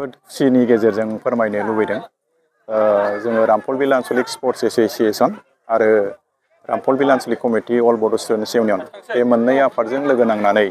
खुसिनि गेजेरजों फोरमायनो लुबैदों। जोङो रामफलबिल आन्चलिक स्पर्ट्स एस'सिएसन आरो रामफलबिल आन्चलिक कमिटि अल बड' स्टुडेन्टस इउनियन बे मोननै आफादजों लोगो नांनानै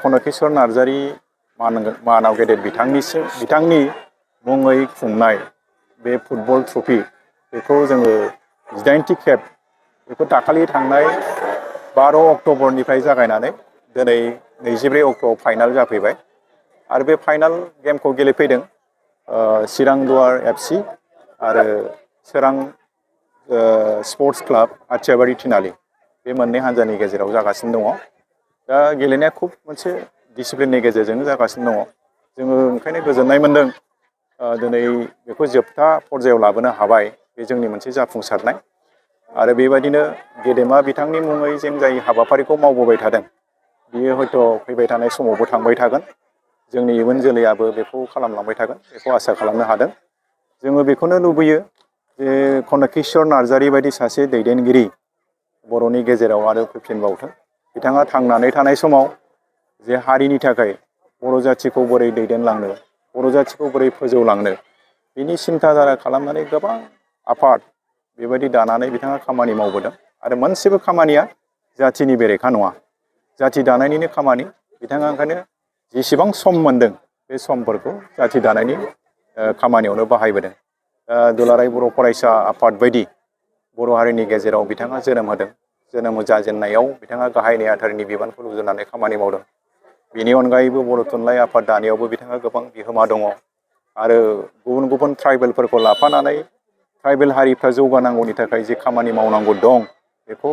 कन'क नार्जारि मानाव गेदेर बिथांनि मुङै खुंनाय बे फुटबल ट्रफि बेखौ जोङो 18थि खेब बेखौ दाखालि थांनाय 12 अक्ट'बरनिफ्राय जागायनानै दिनै 24 अक्ट'आव फाइनाल जाफैबाय आरो बे फाइनाल गेमखौ गेलेफैदों चिरां दुवार FC आरो सोरां स्पर्ट्स क्लाब आथियाबारि थिनालि बे मोननै हान्जानि गेजेराव जागासिनो दङ। दा गेलेनाया खुब मोनसे डिसिप्लिननि गेजेरजों जागासिनो दङ। जोङो ओंखायनो गोजोननाय मोन्दों दिनै बेखौ जोबथा पर्यायाव लाबोनो हाबाय। बे जोंनि मोनसे जाफुंसारनाय आरो बेबायदिनो गेदेमा बिथांनि मुङै जों जाय हाबाफारिखौ मावबोबाय थादों बियो हयथ' फैबाय थानाय समावबो थांबाय थागोन। जोंनि इयुन जोलैयाबो बेखौ खालामलांबाय थागोन बेखौ आसा खालामनो हादों। जोङो बेखौनो लुबैयो जे कन'क नार्जारि बायदि सासे दैदेनगिरि बर'नि गेजेराव आरो फैफिनबावथों। बिथाङा थांनानै थानाय समाव जे हारिनि थाखाय बर' जाथिखौ बोरै दैदेनलांनो बर' जाथिखौ बोरै फोजौलांनो बिनि सिन्था धारा खालामनानै गोबां आफाद बेबायदि दानानै बिथाङा खामानि मावबोदों आरो मोनसेबो खामानिया जाथिनि बेरेखा नङा। जाथि दानायनिनो खामानि बिथाङा ओंखायनो जेसेबां सम मोन्दों बे समफोरखौ जाथि दानायनि खामानियावनो बाहायबोदों। दुलाराय बर' फरायसा आफाद बायदि बर' हारिनि गेजेराव बिथाङा जोनोम होदों। जोनोम जाजेननायाव बिथाङा गाहाय नेहाथारिनि बिबानखौ रुजुनानै खामानि मावदों। बेनि अनगायैबो बर' थुनलाइ आफाद दानायावबो बिथाङा गोबां बिहोमा दङ आरो गुबुन गुबुन ट्राइबेलफोरखौ लाफानानै ट्राइबेल हारिफ्रा जौगानांगौनि थाखाय जे खामानि मावनांगौ दं बेखौ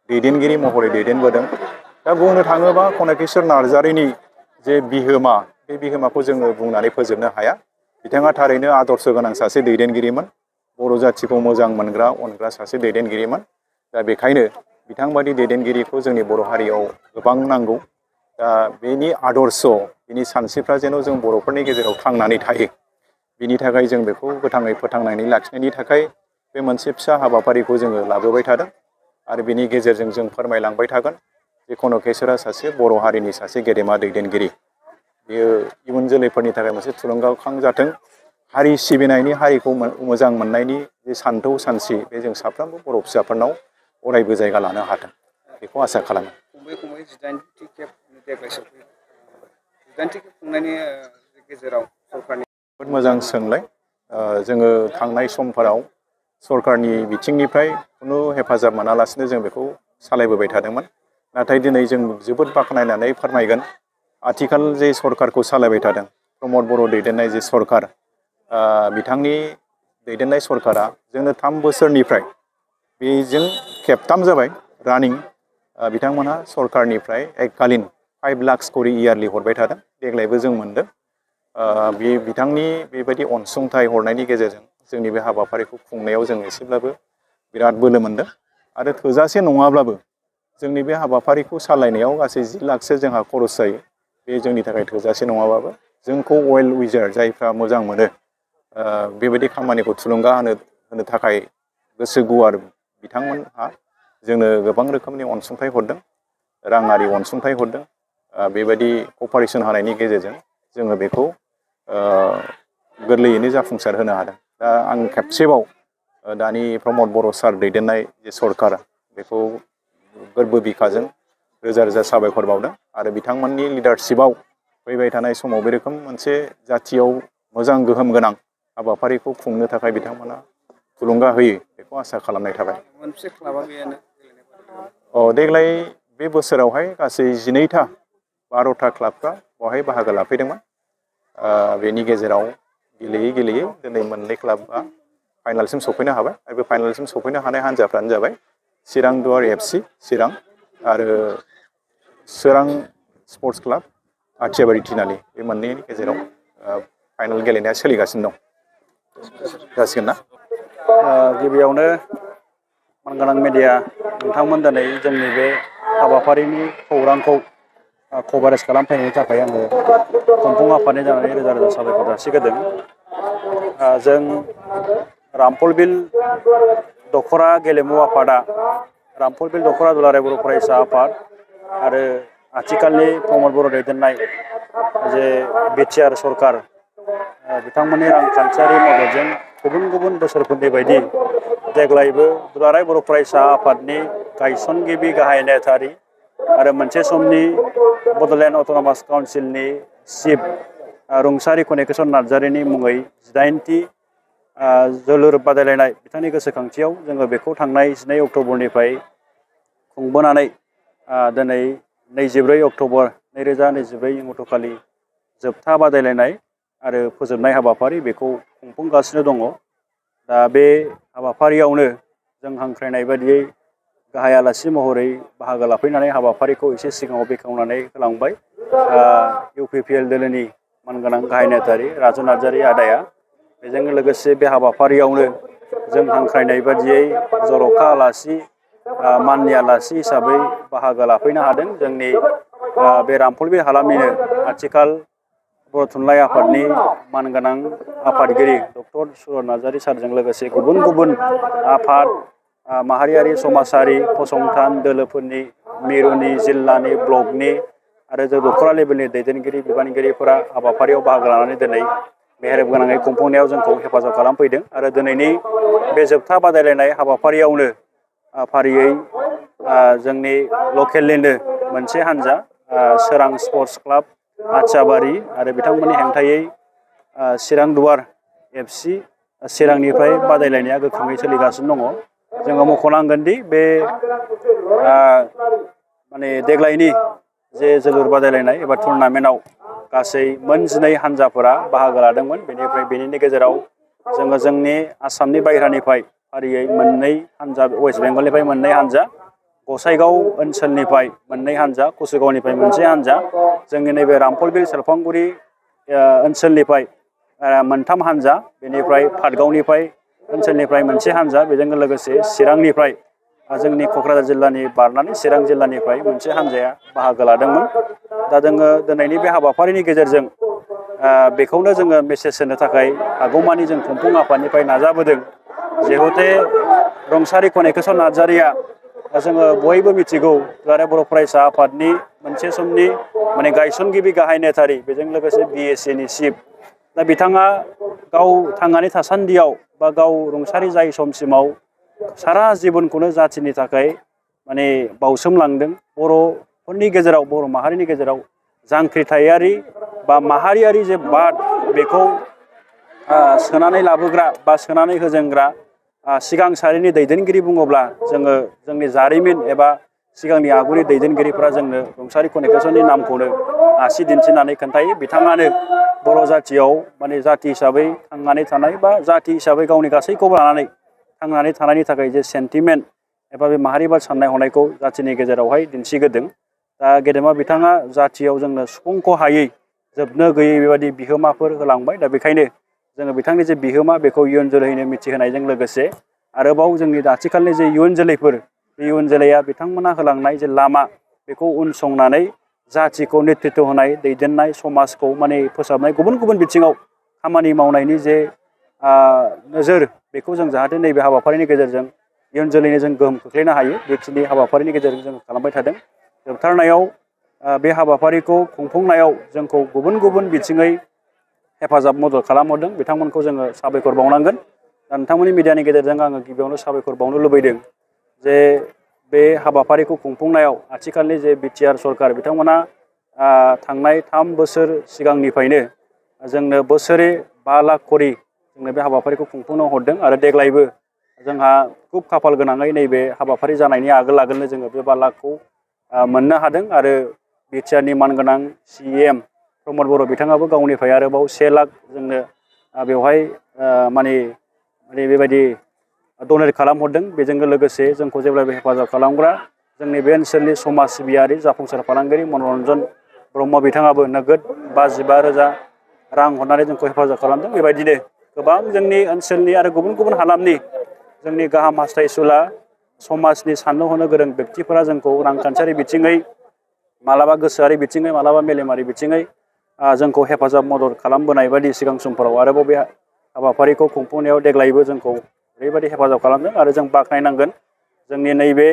दैदेनगिरि महरै दैदेनबोदों। दा बुंनो थाङोबा कन'क नार्जारिनि जे बिहोमा बे बिहोमाखौ जोङो बुंनानै फोजोबनो हाया। बिथाङा थारैनो आदर्श गोनां सासे दैदेनगिरिमोन। बर' जाथिखौ मोजां मोनग्रा अनग्रा सासे दैदेनगिरिमोन। दा बेखायनो बिथांबादि दैदेनगिरिखौ जोंनि बर' हारियाव गोबां नांगौ। दा बेनि आदर्श बिनि सानस्रिफ्रा जेन' जों बर'फोरनि गेजेराव थांनानै थायो। बिनि थाखाय जों बेखौ गोथाङै फोथांनानै लाखिनायनि थाखाय बे मोनसे फिसा हाबाफारिखौ जोङो लाबोबाय थादों आरो बिनि गेजेरजों जों फोरमायलांबाय थागोन जे कनकेश्वरा सासे बर' हारिनि सासे गेदेमा दैदेनगिरि। बेयो इयुन जोलैफोरनि थाखाय मोनसे थुलुंगाखां जाथों। हारि सिबिनायनि हारिखौ मोजां मोननायनि जे सानथौ सानस्रि बे जों साफ्रोमबो बर' फिसाफोरनाव अरायबो जायगा लानो हाथों बेखौ आसा खालामो। खमैबो 18थि खेब देग्लाय सफैयो। 18थि खेब खुंनायनि गेजेराव सरकारनि जोबोद मोजां सोंलाय। जोङो थांनाय समफोराव सरकारनि बिथिंनिफ्राय खुनु हेफाजाब मोनालासिनो जों बेखौ सालायबोबाय थादोंमोन। नाथाय दिनै जों जोबोद बाख्नायनानै फोरमायगोन आथिखाल जे सरकारखौ सालायबाय थादों प्रमद बर' दैदेननाय जे सरकार बिथांनि दैदेननाय सरकारा जोंनो 3 बोसोरनिफ्राय बेजों खेबथाम जाबाय रानिं बिथांमोनहा सरकारनिफ्राय एककालीन 5 लाख करि इयारलि हरबाय थादों। देग्लायबो जों मोनदों। बे बिथांनि बेबायदि अनसुंथाइ हरनायनि गेजेरजों जोंनि बे हाबाफारिखौ खुंनायाव जों एसेब्लाबो बिराद बोलो मोनदों आरो थोजासे नङाब्लाबो जोंनि बे हाबाफारिखौ सालायनायाव गासै 10 लाखसो जोंहा खरस जायो। बे जोंनि थाखाय थोजासे नङाबाबो जोंखौ वेल विजार जायफ्रा मोजां मोनो बेबायदि खामानिखौ थुलुंगा होनो थाखाय गोसो गुवार बिथांमोनहा जोंनो गोबां रोखोमनि अनसुंथाइ हरदों। राङारि अनसुंथाइ हरदों। बेबायदि अपारेसन होनायनि गेजेरजों जोङो बेखौ गोरलैयैनो जाफुंसार होनो हादों। दा आं खेबसेबाव दानि प्रमद बर' सार दैदेननाय जे सरकार बेखौ गोरबो बिखाजों रोजा रोजा साबायखर बावदों आरो बिथांमोननि लिडारशिपआव फैबाय थानाय समाव बे रोखोम मोनसे जाथियाव मोजां गोहोम गोनां हाबाफारिखौ खुंनो थाखाय बिथांमोना थुलुंगा होयो बेखौ आसा खालामनाय थाबाय। मोनसे क्लाबा गैयानो देग्लाय बे बोसोरावहाय गासै 12था 12था क्लाबफ्रा बेवहाय बाहागो लाफैदोंमोन। बेनि गेजेराव गेलेयै गेलेयै दिनै मोननै क्लाबा फाइनालसिम सफैनो हाबाय आरो बे फाइनालसिम सफैनो हानाय हान्जाफ्रानो जाबाय चिरां दुवार FC चिरां आरो सोरां स्पर्ट्स क्लाब आथियाबारि थिनालि बे मोननैनि गेजेराव फाइनाल गेलेनाया सोलिगासिनो दं। जासिगोन ना? गिबियावनो मानगोनां मेडिया नोंथांमोन दिनै जोंनि बे हाबाफारिनि खौरांखौ कभारेज खालामफैनायनि थाखाय आङो खुंफुं आफादनि जानानै रोजा रोजा साबायखर जासिग्रोदों। जों रामफलबिल दख'रा गेलेमु आफादा रामफलबिल दख'रा दुलाराय बर' फरायसा आफाद आरो आथिखालनि प्रमद बर' दैदेननाय जे बिटिआर सरकार बिथांमोननि रांखान्थियारि मददजों गुबुन गुबुन बोसोरफोरनि बायदि देग्लायबो दुलाराय बर' फरायसा आफादनि गायसनगिरि गाहाय नेहाथारि आरो मोनसे समनि बड'लेण्ड अट'नमास काउन्सिलनि चिफ रुंसारि कन'क नार्जारिनि मुङै 18थि जोलुर बादायलायनाय बिथांनि गोसोखांथियाव जोङो बेखौ थांनाय 12 अक्ट'बरनिफ्राय खुंबोनानै दिनै 24 अक्ट'बर 2024 अक्ट'खालि जोबथा बादायलायनाय आरो फोजोबनाय हाबाफारि बेखौ खुंफुंगासिनो दङ। दा बे हाबाफारियावनो जों हांख्रायनाय बायदियै गाहाय आलासि महरै बाहागो लाफैनानै हाबाफारिखौ एसे सिगाङाव बेखेवनानै होलांबाय UPPL दोलोनि मानगोनां गाहाय नेहाथारि राजु नार्जारि आदाया। बेजों लोगोसे बे हाबाफारियावनो जों हांख्रायनाय बादियै जर'खा आलासि माननि आलासि हिसाबै बाहागो लाफैनो हादों जोंनि बे रामफलबिल हालामनिनो आथिखाल बर' थुनलाइ आफादनि मानगोनां आफादगिरि डक्टर सुरत नार्जारि सारजों लोगोसे गुबुन गुबुन आफाद माहारियारि समाजारि फसंथान दोलोफोरनि मिरुनि जिल्लानि ब्लकनि आरो जों दख'रा लेभेलनि दैदेनगिरि बिबानगिरिफोरा हाबाफारियाव बाहागो लानानै दिनै मेहेर गोनाङै खुंफुंनायाव जोंखौ हेफाजाब खालामफैदों आरो दिनैनि बे जोबथा बादायलायनाय हाबाफारियावनो फारियै जोंनि लकेलनिनो मोनसे हान्जा सोरां स्पर्ट्स क्लाब आथियाबारि आरो बिथांमोननि हेंथायै चिरां दुवार FC चिरांनिफ्राय बादायलायनाया गोख्रोङै सोलिगासिनो दङ। जोङो मख'नांगोन दि बे माने देग्लायनि जे जोलुर बादायलायनाय एबा टुर्नामेन्टआव गासै मोन 12 हान्जाफोरा बाहागो लादोंमोन। बेनिफ्राय बेनिनो गेजेराव जोङो जोंनि आसामनि बायह्रानिफ्राय फारियै 2 हान्जा वेस्ट बेंगलनिफ्राय 2 हान्जा गसाइगाव ओनसोलनिफ्राय 2 हान्जा कसुगावनिफ्राय 1 हान्जा जोंनि नैबे रामफलबिल सेरफांगुरि ओनसोलनिफ्राय 3 हान्जा बेनिफ्राय पाटगावनिफ्राय ओनसोलनिफ्राय 1 हान्जा बेजों लोगोसे चिरांनिफ्राय जोंनि क'क्राझार जिल्लानि बारनानै चिरां जिल्लानिफ्राय 1 हान्जाया बाहागो लादोंमोन। दा जोङो दिनैनि बे हाबाफारिनि गेजेरजों बेखौनो जोङो मेसेज होनो थाखाय हागौमानि जों खुंफुं आफादनिफ्राय नाजाबोदों। जिहेते रुंसारि कन'क नार्जारिया जोङो बयबो मिथिगौ दुलाराय बर' फरायसा आफादनि मोनसे समनि माने गायसनगिरि गाहाय नेहाथारि बेजों लोगोसे BSAनि चिफ। दा बिथाङा गाव थांनानै थासान्दियाव बा गाव रुंसारि जायै समसिमाव सारा जिबनखौनो जाथिनि थाखाय माने बाउसोमलांदों। बर'फोरनि गेजेराव बर' माहारिनि गेजेराव जांख्रिथायारि बा माहारियारि जे बाद बेखौ सोनानै लाबोग्रा बा सोनानै होजेनग्रा सिगां सारिनि दैदेनगिरि बुङोब्ला जोङो जोंनि जारिमिन एबा सिगांनि आगुनि दैदेनगिरिफ्रा जोंनो रुंसारि कन'कनि नामखौनो आसि दिन्थिनानै खोन्थायो। बिथाङानो बर' जाथियाव माने जाथि हिसाबै थांनानै थानाय बा जाथि हिसाबै गावनि गासैखौबो लानानै थांनानै थानायनि थाखाय जे सेन्टिमेन्ट एबा बे माहारि बा साननाय हनायखौ जाथिनि गेजेरावहाय दिन्थिग्रोदों। दा गेदेमा बिथाङा जाथियाव जोंनो सुफुंख' हायै जोबनो गैयै बेबायदि बिहोमाफोर होलांबाय। दा बेखायनो जोङो बिथांनि जे बिहोमा बेखौ इयुन जोलैनो मिथिहोनायजों लोगोसे आरोबाव जोंनि आथिखालनि जे इयुन जोलैफोर बे इयुन जोलैया बिथांमोना होलांनाय जे लामा बेखौ उनसंनानै जाथिखौ नेतृत्व होनाय दैदेननाय समाजखौ माने फोसाबनाय गुबुन गुबुन बिथिङाव खामानि मावनायनि जे नोजोर बेखौ जों जाहाथे नैबे हाबाफारिनि गेजेरजों इयुन जोलैनो जों गोहोम खोख्लैनो हायो बेखिनि हाबाफारिनि गेजेरजों जों खालामबाय थादों। जोबथारनायाव बे हाबाफारिखौ खुंफुंनायाव जोंखौ गुबुन गुबुन बिथिङै हेफाजाब मदद खालामहरदों बिथांमोनखौ जोङो साबायखर बावनांगोन। दा नोंथांमोननि मिडियानि गेजेरजों आङो गिबियावनो साबायखर बावनो लुबैदों जे बे हाबाफारिखौ खुंफुंनायाव आथिखालनि जे बिटिआर सरकार बिथांमोना थांनाय 3 बोसोर सिगांनिफ्रायनो जोंनो बोसोरे 5 लाख करि जोंनो बे हाबाफारिखौ खुंफुंनो हरदों आरो देग्लायबो जोंहा खुब खाफाल गोनाङै नैबे हाबाफारि जानायनि आगोलनो जोङो बे 5 लाखखौ मोननो हादों आरो बिटिआरनि मानगोनां CM प्रमद बर' बिथाङाबो गावनिफ्राय आरोबाव 1 लाख जोंनो बेवहाय माने बेबायदि डनेट खालामहरदों। बेजों लोगोसे जोंखौ जेब्लायबो हेफाजाब खालामग्रा जोंनि बे ओनसोलनि समाज सिबियारि जाफुंसार फालांगिरि मनरन्जन ब्रह्म बिथाङाबो नोगोद 55,000 रां हरनानै जोंखौ हेफाजाब खालामदों। बेबायदिनो गोबां जोंनि ओनसोलनि आरो गुबुन गुबुन हालामनि जोंनि गाहाम हास्थायसुला समाजनि साननो हनो गोरों व्यक्तिफोरा जोंखौ रांखान्थियारि बिथिङै मालाबा गोसोआरि बिथिङै मालाबा मेलेमारि बिथिङै जोंखौ हेफाजाब मदद खालामबोनाय बायदि सिगां समफोराव आरोबाव बे हाबाफारिखौ खुंफुंनायाव देग्लायबो जोंखौ ओरैबायदि हेफाजाब खालामदों आरो जों बाख्नायनांगोन जोंनि नैबे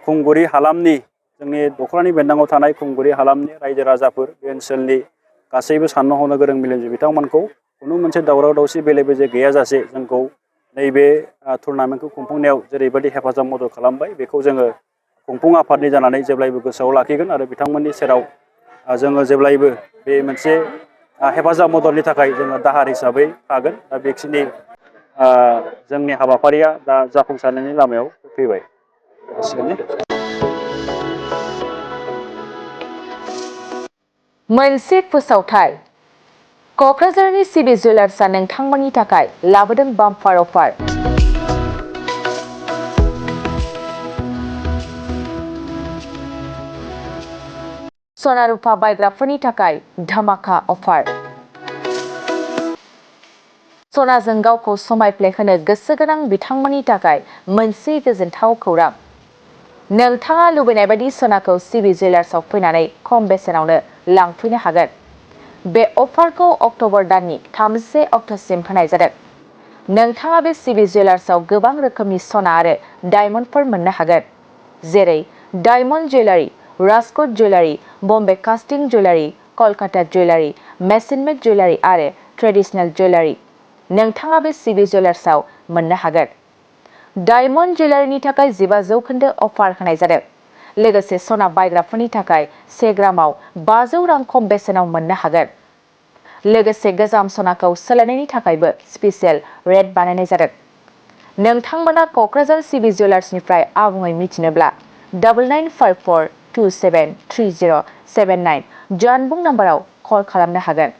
खुंगुरि हालामनि जोंनि दख'रानि बेन्दाङाव थानाय खुंगुरि हालामनि रायजो राजाफोर बे ओनसोलनि गासैबो साननो हनो गोरों मेलेमजिबि बिथांमोनखौ खुनु मोनसे दावराव दावसि बेले बेजे गैयाजासे जोंखौ नैबे टुर्नामेन्टखौ खुंफुंनायाव जेरैबायदि हेफाजाब मदद खालामबाय बेखौ जोङो खुंफुं आफादनि जानानै जेब्लायबो गोसोआव लाखिगोन आरो बिथांमोननि सेराव जोङो जेब्लायबो बे मोनसे हेफाजाब मददनि थाखाय जोङो दाहार हिसाबै थागोन। दा बेखिनि जोंनि हाबाफारिया दा जाफुंसारनायनि लामायाव फैबाय। मोनसे फोसावथाय क'क्राझारनि सिबि जुवेलार्सआ नोंथांमोननि थाखाय लाबोदों बाम्पार अफार। सना रुफा बायग्राफोरनि थाखाय धामाका अफार। सनाजों गावखौ समायफ्लेहोनो गोसो गोनां बिथांमोननि थाखाय मोनसे गोजोनथाव खौरां। नोंथाङा लुबैनाय बायदि सनाखौ सिबि जुवेलार्सआव फैनानै खम बेसेनावनो लांफैनो हागोन। बे अफारखौ अक्ट'बर दाननि 30 अक्ट'सिम होनाय जादों। नोंथाङा बे सिबि जुवेलार्सआव गोबां रोखोमनि सना आरो डायमन्डफोर मोननो हागोन, जेरै diamond jewellery, Rajkot jewellery, Bombay कास्टिं जुवेलारि, कलकाता जुवेलारि, मेसिन मेड जुवेलारि आरो ट्रेडिशनेल जुवेलारि नोंथाङा बे सिबि जुवेलार्सआव मोननो हागोन। डायमन्ड जुवेलारिनि थाखाय 15% अफार होनाय जादों। लोगोसे सना बायग्राफोरनि थाखाय 1 ग्रामाव 500 रां खम बेसेनाव मोननो हागोन। लोगोसे गोजाम सनाखौ सोलायनायनि थाखायबो स्पेसियेल रेट बानायनाय जादों। नोंथांमोना क'क्राझार सिबि जुवेलार्सनिफ्राय आबुङै मिथिनोब्ला 9954273079 जानबुं नाम्बाराव कल खालामनो हागोन।